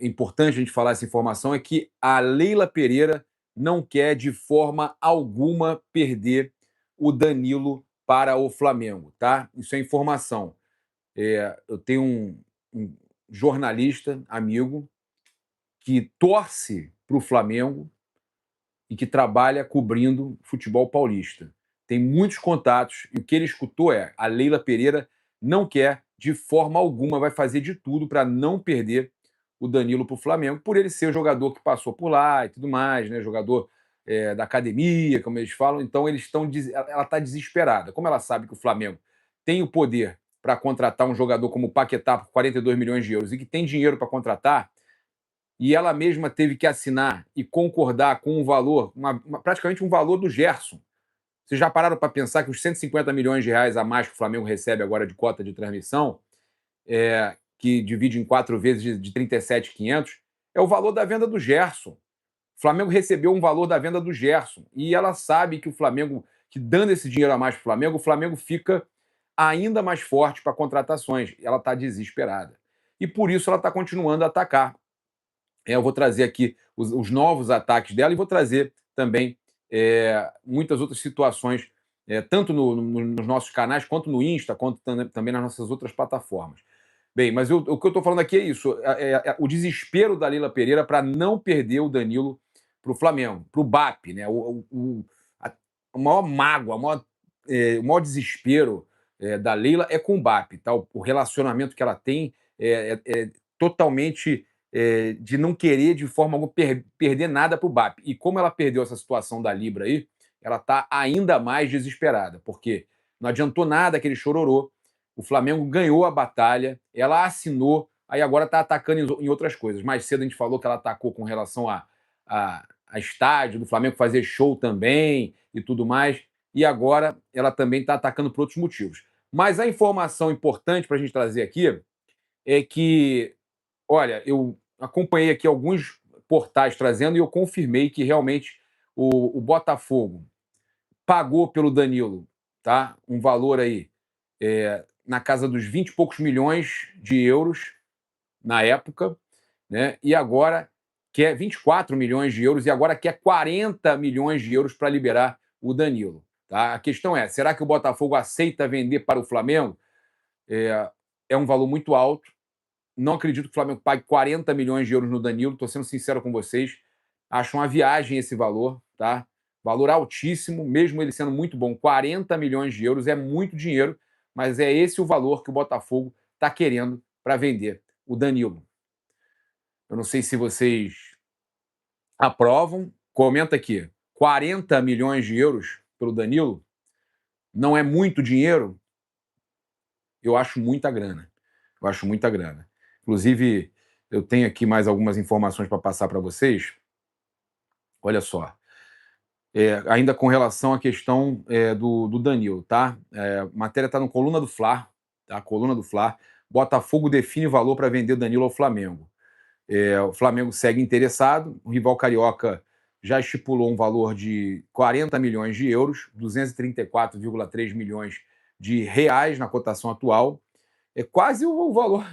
é importante a gente falar essa informação é que a Leila Pereira não quer de forma alguma perder o Danilo para o Flamengo, tá? Isso é informação. Eu tenho um jornalista amigo que torce para o Flamengo e que trabalha cobrindo futebol paulista. Tem muitos contatos e o que ele escutou é: a Leila Pereira não quer de forma alguma, vai fazer de tudo para não perder o Danilo para o Flamengo, por ele ser o jogador que passou por lá e tudo mais, né? Jogador da academia, como eles falam. Então ela está desesperada. Como ela sabe que o Flamengo tem o poder para contratar um jogador como o Paquetá por 42 milhões de euros e que tem dinheiro para contratar, e ela mesma teve que assinar e concordar com um valor, praticamente um valor do Gerson. Vocês já pararam para pensar que os 150 milhões de reais a mais que o Flamengo recebe agora de cota de transmissão, que divide em 4 vezes de 37.500, é o valor da venda do Gerson. O Flamengo recebeu um valor da venda do Gerson. E ela sabe que o Flamengo, que dando esse dinheiro a mais para o Flamengo fica ainda mais forte para contratações. Ela está desesperada. E por isso ela está continuando a atacar. Eu vou trazer aqui os novos ataques dela e vou trazer também muitas outras situações, tanto nos nossos canais, quanto no Insta, quanto também nas nossas outras plataformas. Bem, mas o que eu estou falando aqui é isso: o desespero da Leila Pereira para não perder o Danilo para o Flamengo, para o BAP, né? A maior mágoa, o maior desespero da Leila é com o BAP, tá? O relacionamento que ela tem é totalmente de não querer de forma alguma perder nada para o BAP. E como ela perdeu essa situação da Libra aí, ela está ainda mais desesperada, porque não adiantou nada aquele chororô. O Flamengo ganhou a batalha, ela assinou, aí agora está atacando em outras coisas. Mais cedo a gente falou que ela atacou com relação a estádio do Flamengo fazer show também e tudo mais, e agora ela também está atacando por outros motivos. Mas a informação importante para a gente trazer aqui é que, olha, eu acompanhei aqui alguns portais trazendo e eu confirmei que realmente o Botafogo pagou pelo Danilo, tá? Um valor aí na casa dos 20 e poucos milhões de euros na época, né? E agora quer 24 milhões de euros e agora quer 40 milhões de euros para liberar o Danilo. Tá? A questão é: será que o Botafogo aceita vender para o Flamengo? É um valor muito alto. Não acredito que o Flamengo pague 40 milhões de euros no Danilo, estou sendo sincero com vocês. Acho uma viagem esse valor, tá? Valor altíssimo, mesmo ele sendo muito bom. 40 milhões de euros é muito dinheiro, mas é esse o valor que o Botafogo está querendo para vender o Danilo. Eu não sei se vocês aprovam. Comenta aqui. 40 milhões de euros pelo Danilo não é muito dinheiro? Eu acho muita grana. Eu acho muita grana. Inclusive, eu tenho aqui mais algumas informações para passar para vocês. Olha só. Ainda com relação à questão do Danilo, tá? A matéria está no Coluna do Fla, tá? Coluna do Fla. Botafogo define valor para vender Danilo ao Flamengo. O Flamengo segue interessado. O rival carioca já estipulou um valor de 40 milhões de euros, 234,3 milhões de reais na cotação atual. É quase o valor,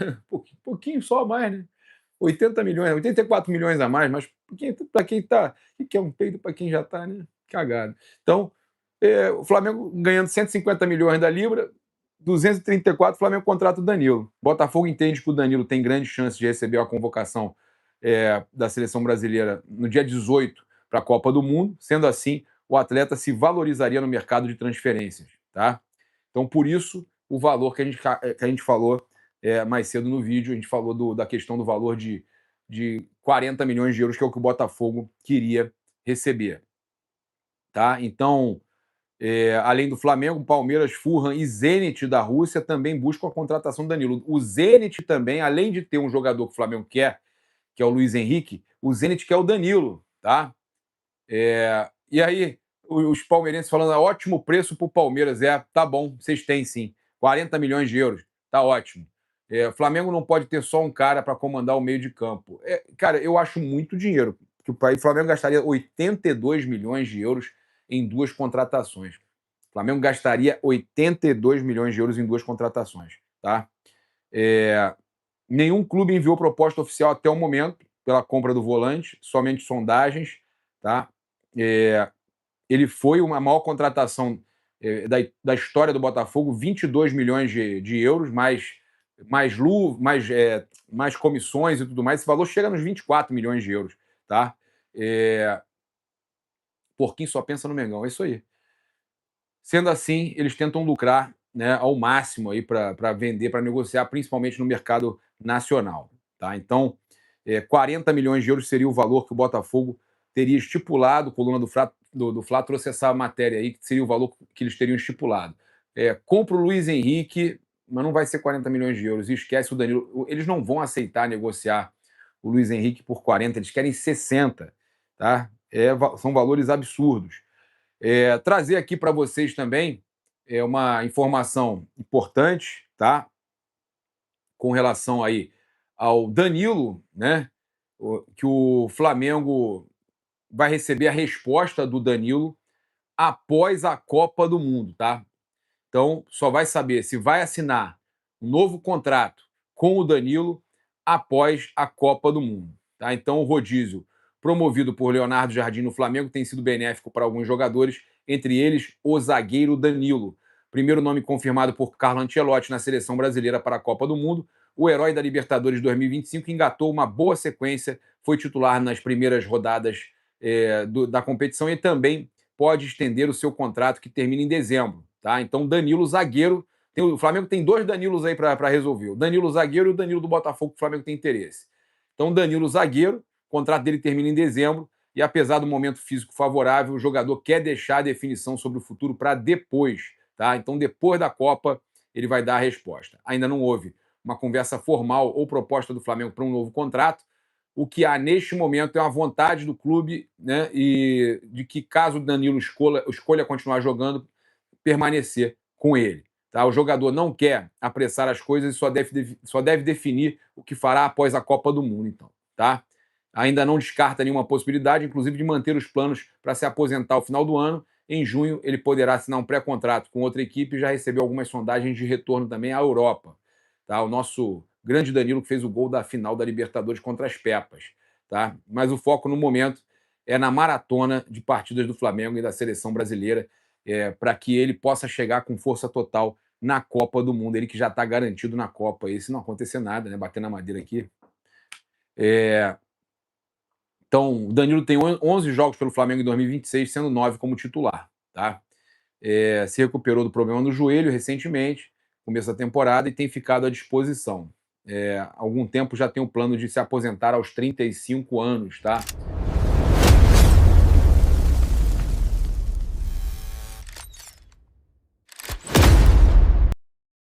pouquinho só a mais, né? 80 milhões, 84 milhões a mais, mas para quem tá, que é um peido para quem já está, né? Cagado. Então, o Flamengo ganhando 150 milhões da Libra, 234, o Flamengo contrata o Danilo. Botafogo entende que o Danilo tem grande chance de receber a convocação da seleção brasileira no dia 18 para a Copa do Mundo. Sendo assim, o atleta se valorizaria no mercado de transferências, tá? Então, por isso, o valor que a gente falou mais cedo no vídeo, a gente falou da questão do valor de 40 milhões de euros, que é o que o Botafogo queria receber. Tá? Então, além do Flamengo, Palmeiras, Fulham e Zenit da Rússia também buscam a contratação do Danilo. O Zenit também, além de ter um jogador que o Flamengo quer, que é o Luiz Henrique, o Zenit quer o Danilo. Tá? E aí, os palmeirenses falando: ótimo preço para o Palmeiras. Tá bom, vocês têm sim. 40 milhões de euros, tá ótimo. O Flamengo não pode ter só um cara para comandar o meio de campo. Cara, eu acho muito dinheiro. Porque o Flamengo gastaria 82 milhões de euros em 2 contratações. O Flamengo gastaria 82 milhões de euros em 2 contratações. Tá? Nenhum clube enviou proposta oficial até o momento pela compra do volante, somente sondagens, tá? Ele foi uma maior contratação da história do Botafogo, 22 milhões de euros, mais comissões e tudo mais. Esse valor chega nos 24 milhões de euros, tá? Porquinho só pensa no Mengão, é isso aí. Sendo assim, eles tentam lucrar, né, ao máximo aí para vender, para negociar, principalmente no mercado nacional. Tá? Então, 40 milhões de euros seria o valor que o Botafogo teria estipulado. A coluna do Fla trouxe essa matéria aí, que seria o valor que eles teriam estipulado. Compra o Luiz Henrique, mas não vai ser 40 milhões de euros. E esquece o Danilo. Eles não vão aceitar negociar o Luiz Henrique por 40, eles querem 60. Tá? São valores absurdos. Trazer aqui para vocês também uma informação importante, tá? Com relação aí ao Danilo, né? Que o Flamengo vai receber a resposta do Danilo após a Copa do Mundo, tá? Então, só vai saber se vai assinar um novo contrato com o Danilo após a Copa do Mundo. Tá? Então, o rodízio promovido por Leonardo Jardim no Flamengo tem sido benéfico para alguns jogadores, entre eles o zagueiro Danilo. Primeiro nome confirmado por Carlo Ancelotti na seleção brasileira para a Copa do Mundo, o herói da Libertadores 2025 engatou uma boa sequência, foi titular nas primeiras rodadas da competição e também pode estender o seu contrato que termina em dezembro. Tá? Então, Danilo, zagueiro. O Flamengo tem dois Danilos aí para resolver. O Danilo, zagueiro, e o Danilo do Botafogo, que o Flamengo tem interesse. Então, Danilo, zagueiro, o contrato dele termina em dezembro. E apesar do momento físico favorável, o jogador quer deixar a definição sobre o futuro para depois. Tá? Então, depois da Copa, ele vai dar a resposta. Ainda não houve uma conversa formal ou proposta do Flamengo para um novo contrato. O que há neste momento é uma vontade do clube, né, e de que, caso o Danilo escolha continuar jogando, permanecer com ele. Tá? O jogador não quer apressar as coisas e só deve definir o que fará após a Copa do Mundo, então. Tá? Ainda não descarta nenhuma possibilidade, inclusive de manter os planos para se aposentar ao final do ano. Em junho, ele poderá assinar um pré-contrato com outra equipe e já recebeu algumas sondagens de retorno também à Europa. Tá? O nosso grande Danilo, que fez o gol da final da Libertadores contra as Pepas. Tá? Mas o foco no momento é na maratona de partidas do Flamengo e da seleção brasileira, para que ele possa chegar com força total na Copa do Mundo. Ele que já está garantido na Copa, e se não acontecer nada, né? Bater na madeira aqui. Então, o Danilo tem 11 jogos pelo Flamengo em 2026, sendo 9 como titular. Tá? Se recuperou do problema no joelho recentemente, começo da temporada, e tem ficado à disposição. Há algum tempo já tem o plano de se aposentar aos 35 anos. Tá?